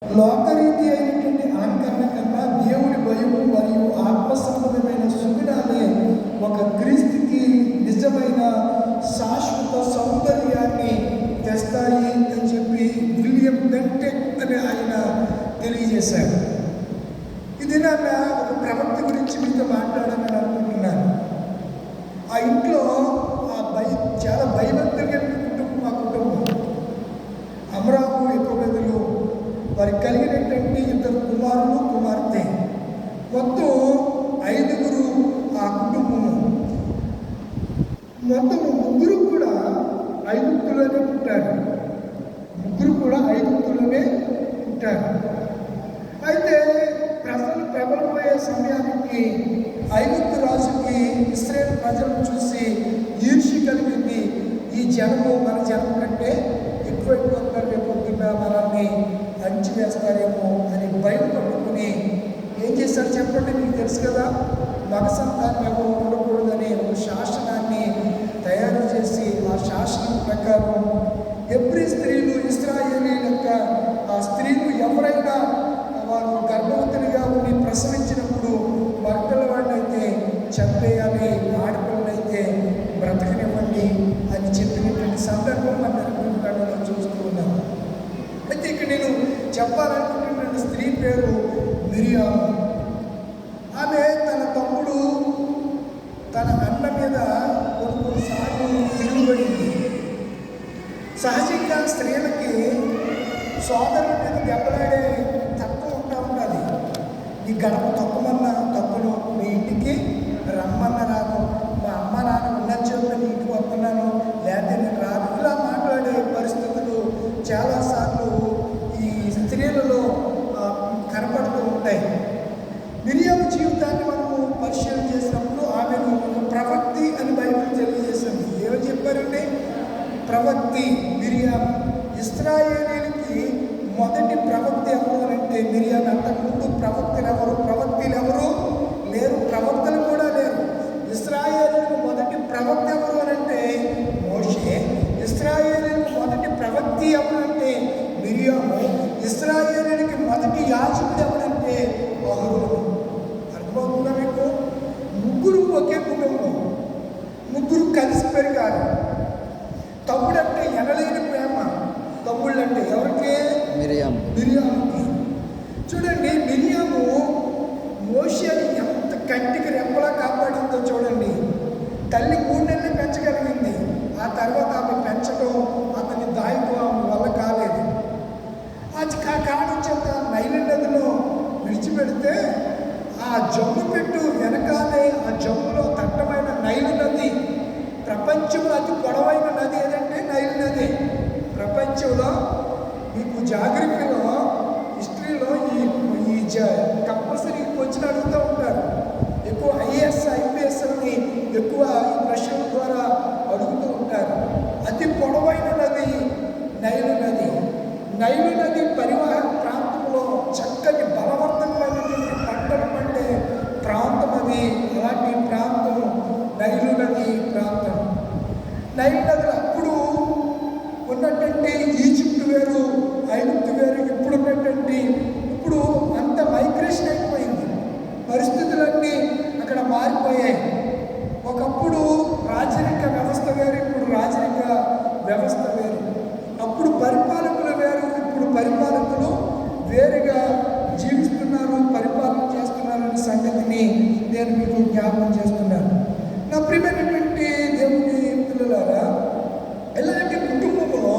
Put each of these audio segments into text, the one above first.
లోకరీతి అయినటువంటి అలంకరణ కన్నా దేవుడి భయము మరియు ఆత్మసంబంధమైన సుగుణాలే ఒక క్రీస్తుకి నిజమైన శాశ్వత సౌందర్యాన్ని తెస్తాయి అని చెప్పి విలియం బెంటెక్ అని ఆయన తెలియజేశాడు. ఇది నాన్న ఒక ప్రవక్త గురించి మీతో మాట్లాడాలని అనుకుంటున్నాను. ఆ ఇంట్లో చాలా భయభక్తులు కుటుంబం, మా కుటుంబం. అమరాకు ఎక్కువ గదులు, వారికి కలిగినటువంటి 2 కుమారులు కుమార్తె, మొత్తం 5 ఆ కుటుంబము. మొత్తం 3 కూడా ఐగుప్తులోనే పుట్టారు. 3 కూడా ఐగుప్తులోనే పుట్టారు. అయితే ప్రజలు ప్రబలమయ్యే సమయానికి ఐగుప్తు రాజుకి ఇశ్రాయేలు ప్రజలను చూసి ఈర్ష్య కలిగింది. ఈ జనము మన జనం కంటే ఎక్కువైపోతున్నారు, రేపొద్దున మనల్ని అణిచివేస్తారేమో అని భయం పట్టుకుని ఏం చేశారు చెప్పండి, మీకు తెలుసు కదా, మగ సంతానం ఎవరు ఉండకూడదని ఒక శాసనాన్ని తయారు చేసి ఆ శాసనం ప్రకారం ఎవ్రీ స్త్రీలు, ఇశ్రాయేలీ యొక్క ఆ స్త్రీలు ఎవరైనా వారు గర్భవతులుగా ఉండి ప్రసవించినప్పుడు మగపిల్లవాడినైతే చంపేయాలి, ఆడపిల్లనైతే బ్రతకనివ్వండి అని చెప్పినటువంటి సందర్భం మన మనం చూస్తూ ఉన్నాం. అయితే ఇక్కడ నేను చెప్పాలనుకుంటున్న స్త్రీ పేరు మిరియాము. ఆమె తన తమ్ముడు తన అన్న మీద కొన్నిసార్లు తిరుగుబడింది. సహజంగా స్త్రీలకి సోదరుల మీద దెబ్బలాడే తక్కువ ఉండాలి. నీ గడప తొక్కమన్నా తప్పును, మీ ఇంటికి రమ్మన్న రాను, మా అమ్మ నాన్న ఉన్న చోట్ల నీ ఇంటికి వస్తున్నాను లేకపోతే నేను రాను, ఇలా మాట్లాడే పరిస్థితులు చాలాసార్లు ఈ స్త్రీలలో కనపడుతూ ఉంటాయి. మిరియాము జీవితాన్ని మనము పరిశీలన చేసినప్పుడు ఆమెను ఒక ప్రవక్తి అని బైబిల్ తెలియజేసింది. ఏమని చెప్పారండి? ప్రవక్తి మిరియాము. ఇశ్రాయేలీయులకి మొదటి ప్రవక్త ఎవరు అంటే మిరియాము. అంతకుముందు ప్రవక్తలు ఎవరు లేరు, ప్రవక్తలు కూడా లేరు. ఇశ్రాయేలీయులకు మొదటి ప్రవక్త ఎవరు అంటే మోషే. ఇశ్రాయేలీయులకు మొదటి ప్రవక్తి ఎవరంటే మిరియాము. ఇశ్రాయేలీయులకి మొదటి యాజకుడు ఎవరంటే అహరోను. అర్థమవుతుందా మీకు? 3 ఒకే కుటుంబం, 3 కలిసి పెరిగారు. తమ్ముడంటే ఎనలేని ప్రేమ. తమ్ముళ్ళంటే ఎవరికి? మిరియాముకి. చూడండి, మిరియాము మోషేని ఎంత కంటికి రెప్పలా కాపాడిందో చూడండి. తల్లి 3 నెలలు పెంచగలిగింది. ఆ తర్వాత ఆమె పెంచడం, అతన్ని దాయడం ఆమె వల్ల కాలేదు. అది కారణం చేత నైలు నదిలో విడిచిపెడితే ఆ జమ్ము పెట్టు వెనకాలే ఆ జమ్ములో దట్టమైన నైలు నది, ప్రపంచంలో అతి పొడవైన నది ఏదంటే నైలు నది. ప్రపంచంలో మీకు జాగ్రఫీలో, హిస్టరీలో ఈ కంపల్సరీ వచ్చిన అడుగుతూ ఉంటారు. ఎక్కువ ఐఏఎస్ ఐపీఎస్ అని ఎక్కువ ఈ ప్రశ్నల ద్వారా అడుగుతూ ఉంటారు. అతి పొడవైన నది నైలు నది. నైలు నది పరివాహక ప్రాంతంలో చక్కని బలవర్ధకమైనటువంటి పంటలు పండే ప్రాంతం అది. అలాంటి ప్రాంతం నైలు నది ప్రాంతం. నైలు నదులు అప్పుడు ఉన్నటువంటి ఈజిప్ట్ వేరు, ఐగుప్తు వేరు. ఇప్పుడు అంత మైగ్రేషన్ అయిపోయింది. పరిస్థితులన్నీ అక్కడ మారిపోయాయి. ఒకప్పుడు రాజరిక వ్యవస్థ వేరు, ఇప్పుడు రాజరిక వ్యవస్థ వేరు. అప్పుడు పరిపాలకులు వేరు, ఇప్పుడు పరిపాలకులు వేరుగా జీవిస్తున్నారు, పరిపాలన చేస్తున్నారు అనే సంగతిని నేను మీకు జ్ఞాపకం చేస్తున్నాను. నా ప్రియమైనటువంటి దేవుని పిల్లలారా, ఇలాంటి కుటుంబంలో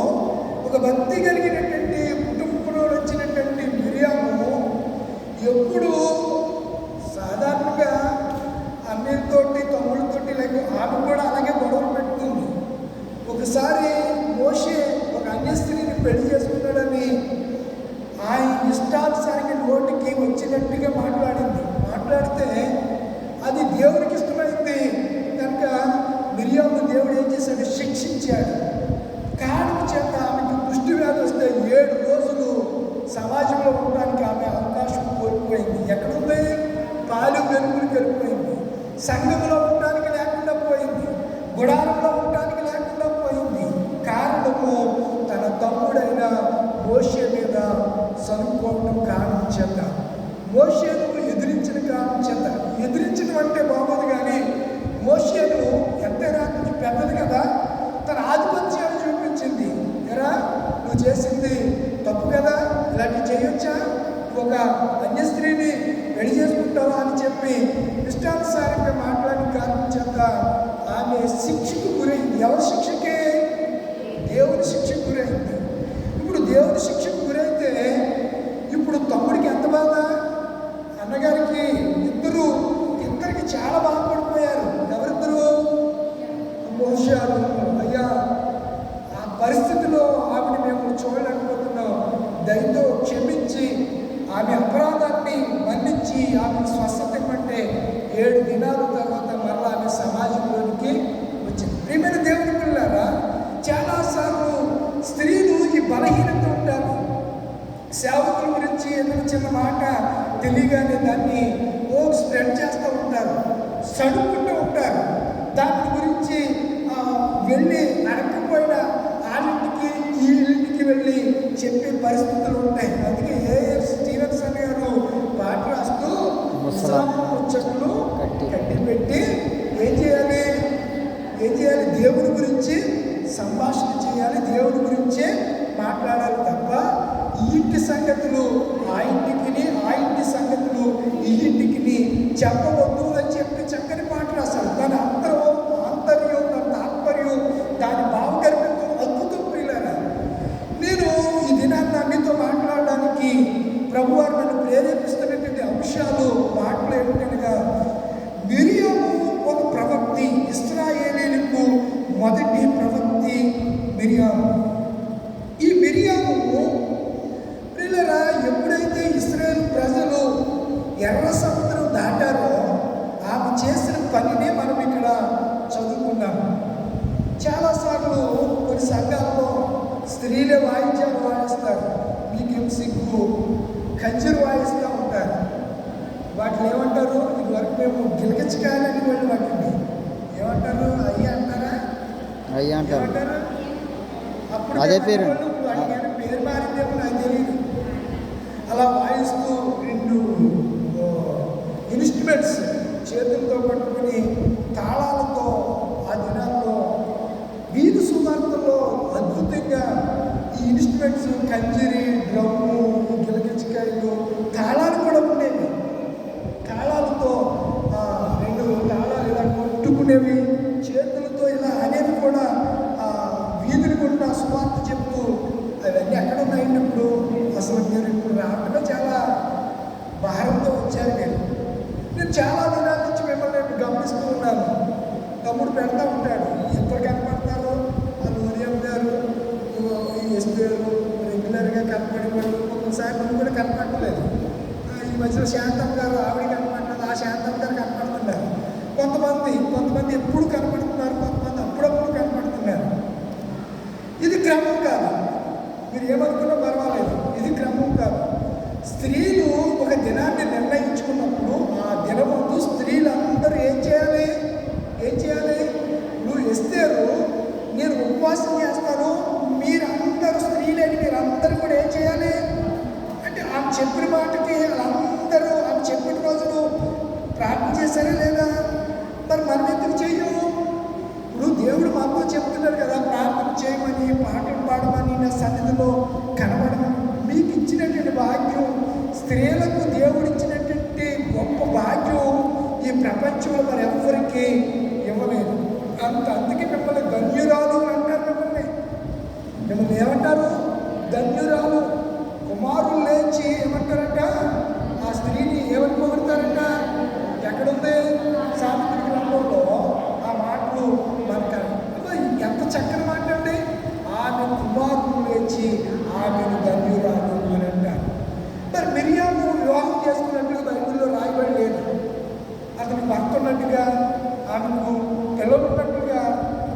ఒక భక్తి కలిగినటువంటి కుటుంబంలో వచ్చినటువంటి మిరియాము ఎప్పుడు సాధారణంగా అన్నయ్యతోటి తమ్ముళ్ళతోటి లేక ఆమె కూడా అలాగే గొడవలు పెట్టుకుంది. ఒకసారి మోషే ఒక అన్య స్త్రీని పెళ్లి చేసుకున్నాడని ఆయన ఇష్టానుసారికి నోటికి వచ్చినట్టుగా మాట్లాడితే అది దేవునికి ఇష్టమైంది కనుక మిరియాము దేవుడు ఏం చేశాడు? శిక్షించాడు. కారణం చేత ఆమెకు కుష్టి వ్యాధి వస్తే 7 రోజులు సమాజంలో ఉండడానికి ఆమె అవకాశం కోల్పోయింది. ఎక్కడుంది? పాలు వెలుగులకు వెళ్ళిపోయింది. సంఘంలో ఉండడానికి లేకుండా పోయింది. గుడారంలో ఉండడానికి లేకుండా పోయింది. కారణము తన తమ్ముడైన మోషే మీద చదువుకోవడం కారణం చేత, మోషేను ఎదిరించిన కారణం చేత. ఎదిరించడం అంటే బాగోదు, కానీ మోషేను ఎంతైనా కొంచెం పెద్దది కదా, తన ఆధిపత్యాన్ని చూపించింది. ఎరా నువ్వు చేసింది తప్పు కదా, ఇలాంటివి చేయొచ్చా, ఒక అన్య స్త్రీని పెళ్లి చేసుకుంటావా అని చెప్పి ఇష్టానుసారంగా మాట్లాడిన కారణం చేత ఆమె శిక్షకు గురైంది. ఎవరి శిక్షకే? దేవుని శిక్షకు గురైంది. ఇప్పుడు దేవుని శిక్షకు గురైతే ఇప్పుడు తమ్ముడికి ఎంత బాధ, అన్నగారికి ఇద్దరికి చాలా బాధపడిపోయారు. ఎవరిద్దరు? మోషేను. అయ్యా ఆ పరిస్థితిలో ఆమెను మేము చూడలేకపోతున్నాం, దయతో క్షమించి ఆమె అపరాధాన్ని మన్నించి ఆమెను స్వస్థత ఇవ్వంటే 7 దినాల తర్వాత మరలా ఆమె సమాజంలోనికి వచ్చింది. ప్రియమైన దేవుని పిల్లారా, చాలాసార్లు స్త్రీలు ఈ బలహీనత ఉంటారు. సేవకుల గురించి ఏదైనా చిన్న మాట తెలియగానే దాన్ని స్ప్రెడ్ చేస్తూ ఉంటారు, సడుకుంటూ ఉంటారు. దాని గురించి వెళ్ళి అడగకపోయిన వాళ్ళింటికి ఈ ఇంటికి వెళ్ళి చెప్పే పరిస్థితులు ఉంటాయి. అందుకే A.F. స్టీవెన్సన్ గారు పాట రాస్తూ ముచ్చట్లు కట్టి పెట్టి ఏం చేయాలి? దేవుని గురించి సంభాషణ చేయాలి, దేవుని గురించే మాట్లాడాలి తప్ప ఈ ఇంటి సంగతులు ఆ ఇంటికి, ఆ ఇంటి సంగతులు ఈ ఇంటికి చెప్పవద్దు అని చెప్పి చక్కని పాట రాశారు. దాని ఆంతర్యం, దాని తాత్పర్యం, దాని భావగర్భం అద్భుతం. ప్రియులారా, నేను ఈ దినాన్ని మీతో మాట్లాడడానికి ప్రభువారు నన్ను ప్రేరేపిస్తున్నటువంటి అంశాలు మాటలు ఏమిటనగా, మిరియాము ఒక ప్రవక్తి, ఇశ్రాయేలీయులకు మొదటి ప్రవక్తి మిరియాము. ఈ మిరియాము ప్రియులారా, ఎప్పుడైతే ఇశ్రాయేలు ప్రజలు ఎర్ర సముద్రం దాటారో ఆమె చేసిన పనినే మనం ఇక్కడ చదువుకున్నాము. చాలాసార్లు కొన్ని సంఘాల్లో స్త్రీలే వాయిద్యాలు వాయిస్తారు. మీకేం సిగ్గు, ఖంజరు వాయిస్తూ ఉంటారు. వాటిని ఏమంటారు? ఇదివరకు మేము గిలకచ్చికాయలని వాళ్ళు వాటిని ఏమంటారు? అయ్యా అంటారా? అయ్యా అంటారు. అప్పుడు అదే పేరు, పేరు మారిందేమో నాకు తెలియదు. అలా వాయిస్తూ 2 ఇన్స్ట్రుమెంట్స్ చేతులతో పట్టుకుని తాళాలతో ఆ దినాల్లో వీధి సువార్తల్లో అద్భుతంగా ఈ ఇన్స్ట్రుమెంట్స్, కంజరి, డ్రమ్ము, గిలగిచ్చికాయలు, తాళాలు కూడా ఉండేవి. తాళాలతో 2 తాళాలు ఇలా కొట్టుకునేవి, చేతులతో ఇలా అనేవి కూడా వీధులు కూడా సువార్త చెప్తూ అవన్నీ ఎక్కడ ఉన్నాయండి ఇప్పుడు? అసలు మీరు ఇప్పుడు రావడమే చాలా భారంతో వచ్చారు. నేను చాలా దినాల నుంచి మిమ్మల్ని నేను గమనిస్తూ ఉన్నాను. తమ్ముడు పెడతా ఉంటాడు, ఎప్పుడు కనపడతారు ఉదయం గారు, ఎస్ గారు రెగ్యులర్గా కనపడేవాళ్ళు. ఒక్కొక్కసారి నువ్వు కూడా కనపడలేదు. ఈ మధ్యలో శాంతం గారు, ఆవిడ కనపడలేదు, ఆ శాంతం గారు కనపడుతున్నారు. కొంతమంది ఎప్పుడు కనపడుతున్నారు, కొంతమంది అప్పుడప్పుడు కనపడుతున్నారు. ఇది క్రమం కాదు. మీరు ఏమనుకున్నా పర్వాలేదు, ఇది క్రమం కాదు. స్త్రీలు ఒక దినాన్ని నిర్ణయించుకున్నప్పుడు ఆ దినముందు స్త్రీలందరూ ఏం చేయాలి? నువ్వు ఎస్తేరు, నేను ఉపవాసం చేస్తాను, మీరందరూ స్త్రీలేని మీరందరూ కూడా ఏం చేయాలి అంటే ఆమె చెప్పిన మాటకి వాళ్ళందరూ ఆమె చెప్పిన రోజులు ప్రార్థన చేశారా లేదా? మరి మనం ఎందుకు చెయ్యము? ఇప్పుడు దేవుడు మాతో చెప్తున్నాడు కదా, ప్రార్థన చేయమని, పాటలు పాడమని, నా సన్నిధిలో కనబడమని. మీకు ఇచ్చినటువంటి భాగ్యం, స్త్రీలకు దేవుడు ఇచ్చినటువంటి గొప్ప భాగ్యం ఈ ప్రపంచంలో మరి ఎవరికి ఇవ్వలేదు. అందుకే మిమ్మల్ని ధన్యురాలు అంటారు. మిమ్మల్ని ఏమంటారు? ధన్యురాలు. కుమారులు లేచి ఏమంటారంట? ఆ స్త్రీని ఏమని పొగుడతారంట? ఎక్కడుంది? సామెతల గ్రంథంలో ఆ మాటలు మనకు ఎంత చక్కని మాట అండి. ఆమె కుమారులు లేచి ఆమెను ధన్యురాలు అని అంటారు. మరి మిరియాము వివాహం చేసుకున్నట్టుగా బైబిల్లో రాయబడి లేదు. అతనికి భర్త ఉన్నట్టుగా, ఆమెకు పిల్లలు ఉన్నట్టుగా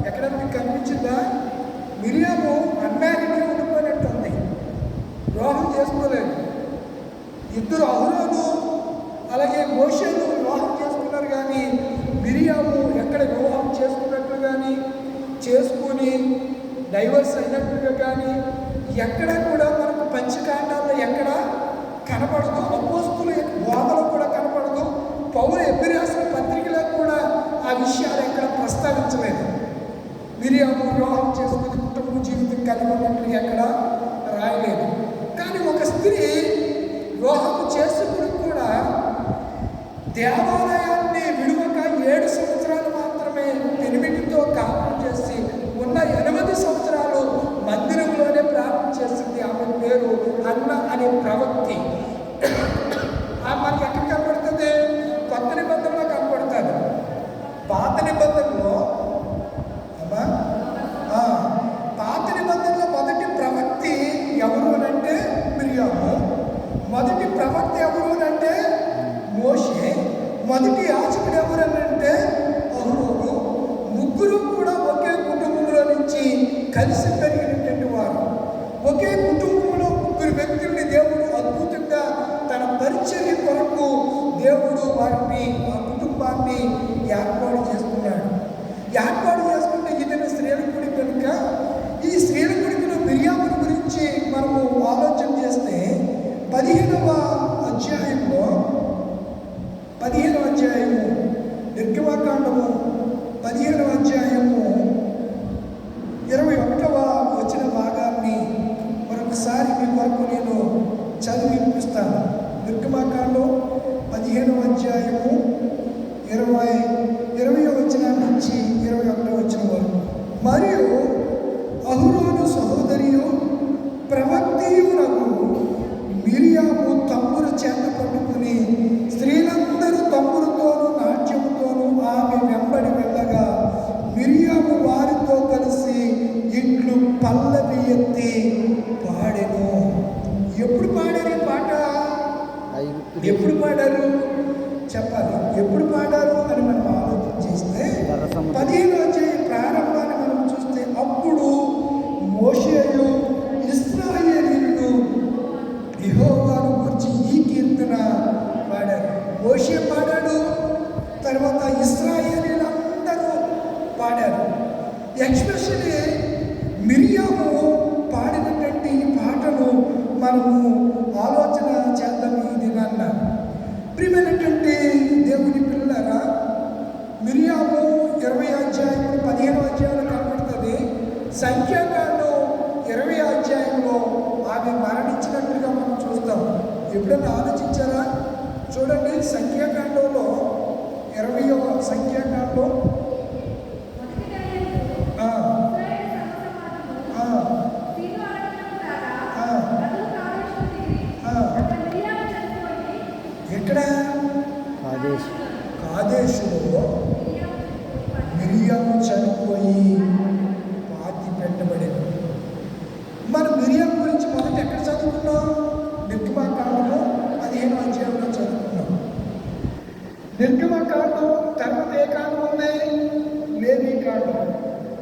ఎక్కడ మీకు కనిపించిందా? మిరియాము అన్మ్యారీడ్గా ఉండిపోయినట్టుంది, వివాహం చేసుకోలేదు. 2 అహరోను అలాగే మోషేను వివాహం చేసుకున్నారు, కానీ మిరియాము ఎక్కడ వివాహం చేసుకున్నట్లు కానీ, చేసుకుని డైవర్స్ అయినట్టుగా కానీ ఎక్కడ కూడా మనకు పంచకాండాల్లో ఎక్కడ కనపడదు, అపోస్తుల యొక్క బోధలో కూడా కనపడదు, పౌలు ఎబ్రీ రాసిన పత్రికలో కూడా ఆ విషయాలు ఎక్కడ ప్రస్తావించలేదు. మిరియాము వివాహం చేసుకుని కుటుంబ జీవితం కలిగి ఉన్నట్లు ఎక్కడ రాయలేదు. కానీ ఒక స్త్రీ వివాహం చేసుకుని కూడా దేవాలయాన్ని విడువక 7 సంవత్సరాలు మాత్రమే పెనిమిటితో కాపురం చేసి ఉన్న 8 సంవత్సరాలు మందిరంలోనే ప్రార్థన చేసింది. ఆమె పేరు అన్న అనే ప్రవక్తి. మనకి ఎక్కడ కనపడుతుంది? కొత్త నిబంధనలో కనపడుతుంది. పాత నిబంధనలో పాత నిబంధనలో మొదటి ప్రవక్తి ఎవరు అంటే మిరియాము, మొదటి ప్రవక్త ఎవరు అంటే మోషే, మొదటి యాజకుడు ఎవరు అంటే అహరోను. ముగ్గురు కూడా ఒకే కుటుంబంలో నుంచి కలిసి పెరిగినటువంటి వారు. ఒకే కుటుంబంలో ముగ్గురు వ్యక్తుల్ని దేవుడు అద్భుతంగా తన పరిచర్య కొరకు దేవుడు వారిని ఆ కుటుంబాన్ని ఏర్పాటు చేసుకున్నాడు. ఏర్పాటు చేసుకుంటే ఇతను స్త్రీల గుడి కనుక ఈ స్త్రీల గుడిలో మిరియాము గురించి మనము ఆలోచన చేస్తే 15వ అధ్యాయము నిర్గమకాండము 15వ అధ్యాయము 21వ వచన భాగాన్ని మరొకసారి మీ వరకు నేను చదివి వినిపిస్తాను. నిర్గమకాండం 15వ అధ్యాయము 20వ వచనం నుంచి 21వ వచనం వరకు. మరియు అహరోను సహోదరియు ప్రవక్తియునకు మిరియాము తమ్మురు చేత పట్టుకుని స్త్రీలందరూ తమ్ములతోనూ నాట్యముతోనూ ఆమె వెంబడి వెళ్ళగా మిరియాము వారితో కలిసి ఇట్లు పల్లవి ఎత్తి పాడెను. ఎప్పుడు పాడారు ఈ పాట? ఎప్పుడు పాడారు చెప్పాలి. ఎప్పుడు పాడారు అని మనం ఆలోచన చేస్తే 15వ అధ్యాయం ప్రారంభాన్ని మనం చూస్తే అప్పుడు మోషేయు ఇశ్రాయేలీయులు యెహోవాను గురించి ఈ కీర్తన పాడారు. మోషే పాడాడు, తర్వాత ఇశ్రాయేలీయులందరూ పాడారు. ఎస్పెషల్లీ మిరియాము పాడినటువంటి ఈ పాటను మనము ఆలోచన చేద్దాం ఈ దినాన్న. ప్రియమైనటువంటి దేవుని పిల్లలారా, మిరియాము 20వ అధ్యాయంలో 15వ అధ్యాయంలో కనబడుతుంది. సంఖ్యాకాండం 20వ అధ్యాయంలో ఆమె మరణించినట్లుగా మనం చూస్తాం. ఎప్పుడైనా ఆలోచించారా? చూడండి, సంఖ్యాకాండంలో 20వ సంఖ్యాకాండం ఎక్కడ? కాదేశులో మిరియాము చనిపోయి పాతి పెట్టబడింది. మనం మిరియాం గురించి మొదట ఎక్కడ చదువుకున్నాం? నిర్గమకాండము 15వ అధ్యాయంలో చదువుకున్నాం. నిర్గమకాండం తర్వాత ఏ కాండం ఉంది? లేవీకాండం.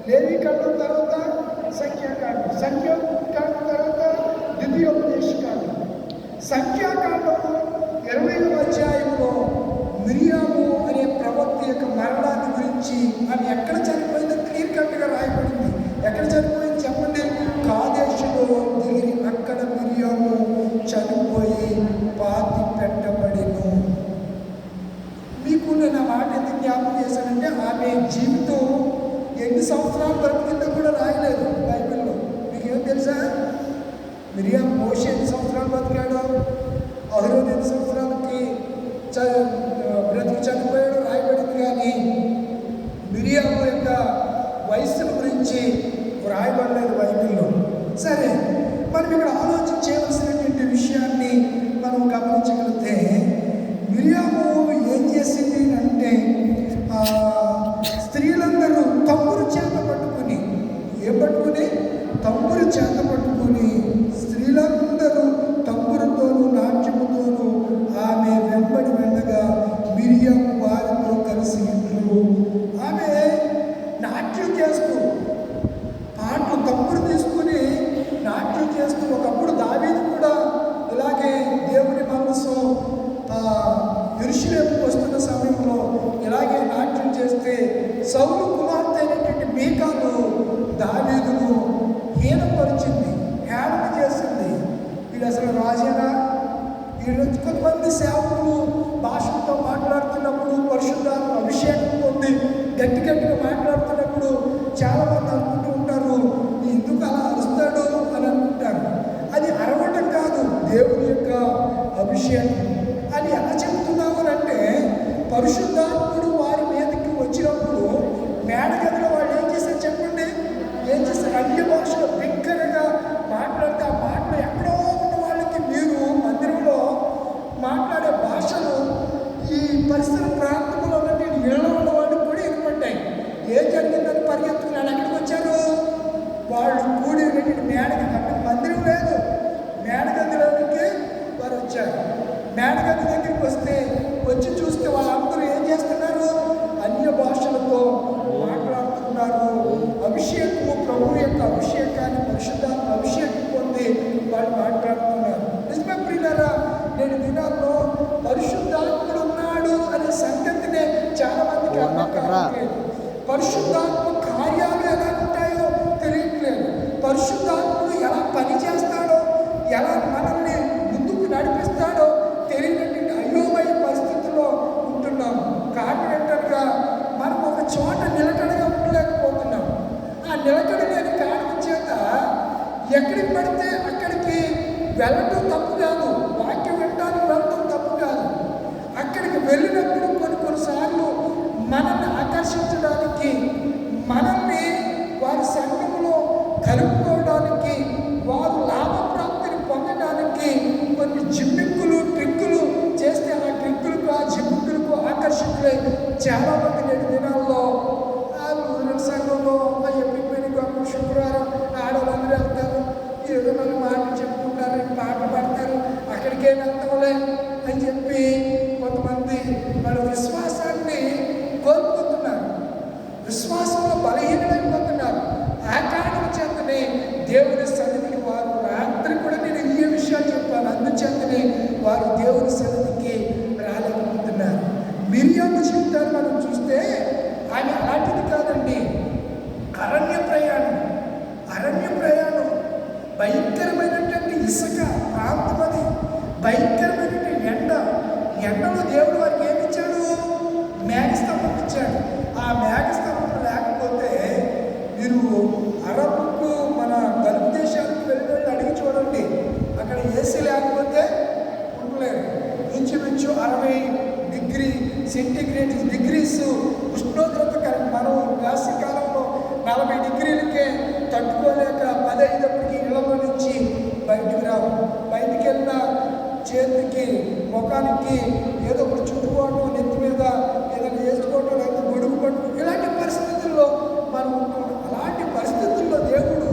లేవీకాండం తర్వాత సంఖ్యాకాండం. సంఖ్యాకాండం తర్వాత ద్వితీయోపదేశకాండం. సంఖ్యాకాండం 20వ అధ్యాయంలో మిరియాము అనే ప్రవక్త యొక్క మరణాన్ని గురించి ఆమె ఎక్కడ చనిపోయిందో క్లియర్ కట్గా రాయబడింది. ఎక్కడ చనిపోయింది చెప్పండి? కాదేశులో దిగి అక్కడ మిరియాము చనిపోయి పాతి పెట్టబడిను. మీకు నేను ఆ మాట ఎందుకు జ్ఞాపకం చేశానంటే ఆమె జీవితం ఎన్ని సంవత్సరాలు బ్రతికిందో కూడా రాయలేదు బైబిల్లో. మీకేం తెలుసా? మిరియాం మోషే ఎన్ని సంవత్సరాలు బతికాడో, అహరోను ఎన్ని సంవత్సరాలకి బ్రతికి చనిపోయాడో రాయబడింది. కానీ మిరియాము యొక్క వయస్సుల గురించి రాయబడలేదు బైబిల్లో. సరే, మనం ఇక్కడ ఆలోచన చేయవలసినటువంటి విషయాన్ని మనం గమనించగలిగితే మిరియాము ఏం చేసింది అంటే స్త్రీలందరూ తమ్మురు చేత పట్టుకుని తమ్మురు చేత పట్టుకుని స్త్రీలందరూ తమ్ములతోనూ నాట్యముతోనూ ఆమె వెంబడి వెళ్ళగా మిరియాము వారితో కలిసి ఆమె నాట్యం చేస్తూ పాటలు తమ్ముడు తీసుకుని నాట్యం చేస్తూ, ఒకప్పుడు దావీదు కూడా ఇలాగే దేవుని మనసు యెరూషలేముకు వస్తున్న సమయంలో ఇలాగే నాట్యం చేస్తే సౌలు కుమార్తె అయినటువంటి మీకాలు దావీదును హీనపరిచింది, హేళన చేసింది. ఈరోజు కొంతమంది సేవకులు భాషలతో మాట్లాడుతున్నప్పుడు, పరిశుద్ధాత్మ అభిషేకం పొంది గట్టిగా మాట్లాడుతున్నప్పుడు చాలామంది అనుకుంటూ ఉంటారు, ఎందుకు అలా అరుస్తాడు అని అనుకుంటారు. అది అరవటం కాదు, దేవుని యొక్క అభిషేకం. అది ఎలా చెప్తున్నాము అంటే, పరిశుద్ధాత్ముడు వారి మీదకి వచ్చినప్పుడు మేడగదిలో వాళ్ళు ఏం చేశారు చెప్పండి? ఏం చేస్తారు? అన్య భాషలో బిగ్గరగా మాట్లాడితే ఆ మాటలు ఎక్కడో ఉన్న వాళ్ళకి, మీరు మందిరంలో మాట్లాడే భాషలు ఈ పరిసర ప్రాంతంలో ఉన్నటువంటి ఇళ్ళలో ఉన్న వాళ్ళకి కూడా వినపడ్డాయి. ఏం జరిగిందని పరిగెత్తుకున్నాడు. ఎక్కడికి వచ్చారు? వాళ్ళు కూడి మేడగది, అక్కడ మందిరం లేదు, మేడగదిలోనికి వారు వచ్చారు. మేడగది దగ్గరికి వచ్చి చూస్తే వాళ్ళందరూ ఏం చేస్తున్నారు? అన్య భాషలతో మాట్లాడుతున్నారు. అభిషేకము, ప్రభు యొక్క అభిషేకాన్ని, పరిశుద్ధాత్మ అభిషేకం పొంది వాళ్ళు మాట్లాడుతున్నారు. నిజమే ప్రియులారా, నేను దినాల్లో పరిశుద్ధాత్ముడు ఉన్నాడు అనే సంగతినే చాలా మందికి అర్థం కావట్లేదు. పరిశుద్ధాత్మ కార్యాలు ఎలా ఉంటాయో తెలియట్లేదు. పరిశుద్ధాత్ముడు ఎలా పని చేస్తాడో, ఎలా మనల్ని ముందుకు నడిపిస్తాడో తెలియనటువంటి అయోమయ పరిస్థితుల్లో ఉంటున్నాము. కారణం ఏంటనగా, మనం ఒక చోట నిలకడగా ఉండలేకపోతున్నాం. ఆ నిలకడ లేని కారణం చేత ఎక్కడికి పడితే అక్కడికి వెళ్ళటం తప్పు కాదు, వాక్యం వినడానికి వెళ్ళటం తప్పు కాదు. అక్కడికి వెళ్ళినప్పుడు కొన్నిసార్లు మనల్ని ఆకర్షించడానికి, మనల్ని వారి సంఘంలో కలుపుకోవడానికి, వారు లాభప్రాప్తిని పొందడానికి కొన్ని జిమ్మిక్కులు, ట్రిక్కులు చేస్తే ఆ ట్రిక్కులకు, ఆ జిమ్మిక్కులకు ఆకర్షితులై చాలామంది నేటి దినాల్లో సంఘంలో ఎప్పిపోయిన గొప్ప శుక్రవారం ఆడవాళ్ళందరూ వెళ్తారు, ఏదో మన మాటలు చెప్పుకుంటారు, పాటలు పాడతారు, అక్కడికే వెళ్తాంలే అని చెప్పి కొంతమంది వాళ్ళ విశ్వాసాన్ని కోల్పోతున్నారు, విశ్వాసంలో బలహీనమైపోతున్నారు. ఆ కారణం చేతనే దేవుని సన్నిధికి వారు రాత్రి కూడా నేను ఈ విషయాలు చెప్పాను, అందుచేతనే వారు దేవుని సన్నిధికి రాలేకపోతున్నారు. మిరియాము జీవితాన్ని మనం చూస్తే ఆమె అలాంటిది కాదండి. అరణ్య ప్రయాణం భయంకరమైనటువంటి ఇసుక ప్రాంతం, అది భయంకరమైనటువంటి ఎండలో దేవుడు వారికి ఏమి ఇచ్చాడు? మేఘస్తంభం ఇచ్చాడు. ఆ మేఘస్తంభం లేకపోతే మీరు అరబ్ మన గల్ఫ్ దేశాలకు వెళ్ళి అడిగి చూడండి, అక్కడ ఏసీ లేకపోతే ఉండలేరు. ఇంచుమించు 60 డిగ్రీ సెంటిగ్రేడ్ డిగ్రీస్ ఉష్ణోగ్రత. మనం వేసవికాలంలో 40 డిగ్రీలకే తట్టుకోలేక 15 ఇళ్లలో నుంచి బయటికి రావు. బయటికి వెళ్ళిన చేతికి, ముఖానికి ఏదో ఒకటి చుట్టుకోవడం, నెత్తి మీద ఏదైనా వేసుకోవడం, లేకపోతే గొడుగు పట్టు, ఇలాంటి పరిస్థితుల్లో మనం ఉంటున్నాం. అలాంటి పరిస్థితుల్లో దేవుడు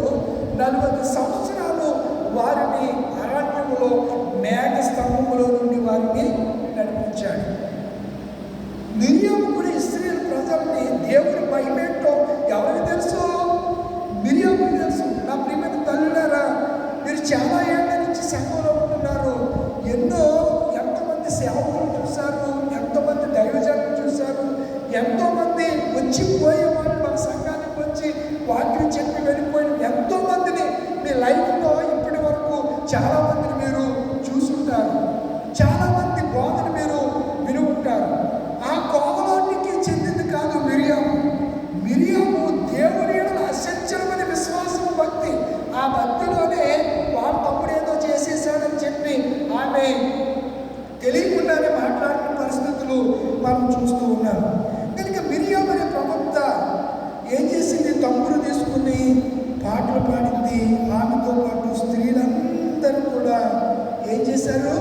40 సంవత్సరాలు వారిని అరణ్యంలో మేఘ స్తంభంలో నుండి వారిని నడిపించాడు. మిరియాము కూడా ఇశ్రాయేలు ప్రజల్ని దేవుని మహిమేంటో ఎవరికి తెలుసు? మిరియాముకి తెలుసు. నా ప్రియమైన తల్లులారా, మీరు చాలా ఏళ్ళ నుంచి సంఘంలో ఉంటున్నారు. ఎంతోమంది సేవకులు చూశారు, ఎంతోమంది దైవజనులు చూశారు, ఎంతోమంది వచ్చిపోయే వాళ్ళు మన సంఘానికి వచ్చి వాక్యం చెప్పి వెళ్ళిపోయిన ఎంతోమందిని మీ లైఫ్లో ఇప్పటి వరకు చాలామందిని మీరు చూసుంటారు. చాలామంది బోధన మీరు విని ఉంటారు. ఆ కోవలానికి చెందింది కాదు మిరియాము. దేవుని అసత్యమైన విశ్వాసం, భక్తి. ఆ భక్తిలోనే వాళ్ళ తమ్ముడు ఏదో చేసేసాడని చెప్పి ఆమె తెలియకుండానే మాట్లాడిన పరిస్థితులు మనం చూస్తూ ఉన్నాం. కనుక మిరియాము అనే ప్రవక్త ఏం చేసింది? తమ్ముడు తీసుకుని పాటలు పాడింది. ఆమెతో పాటు స్త్రీలందరూ కూడా ఏం చేశారు?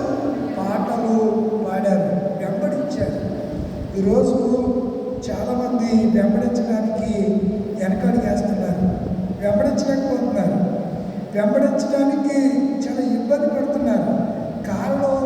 పాటలు పాడారు, వెంబడించారు. ఈరోజు చాలామంది వెంబడించడానికి వెనకడుగేస్తున్నారు, వెంబడించలేకపోతున్నారు, వెంబడించడానికి చాలా ఇబ్బంది పడుతున్నారు. కారణం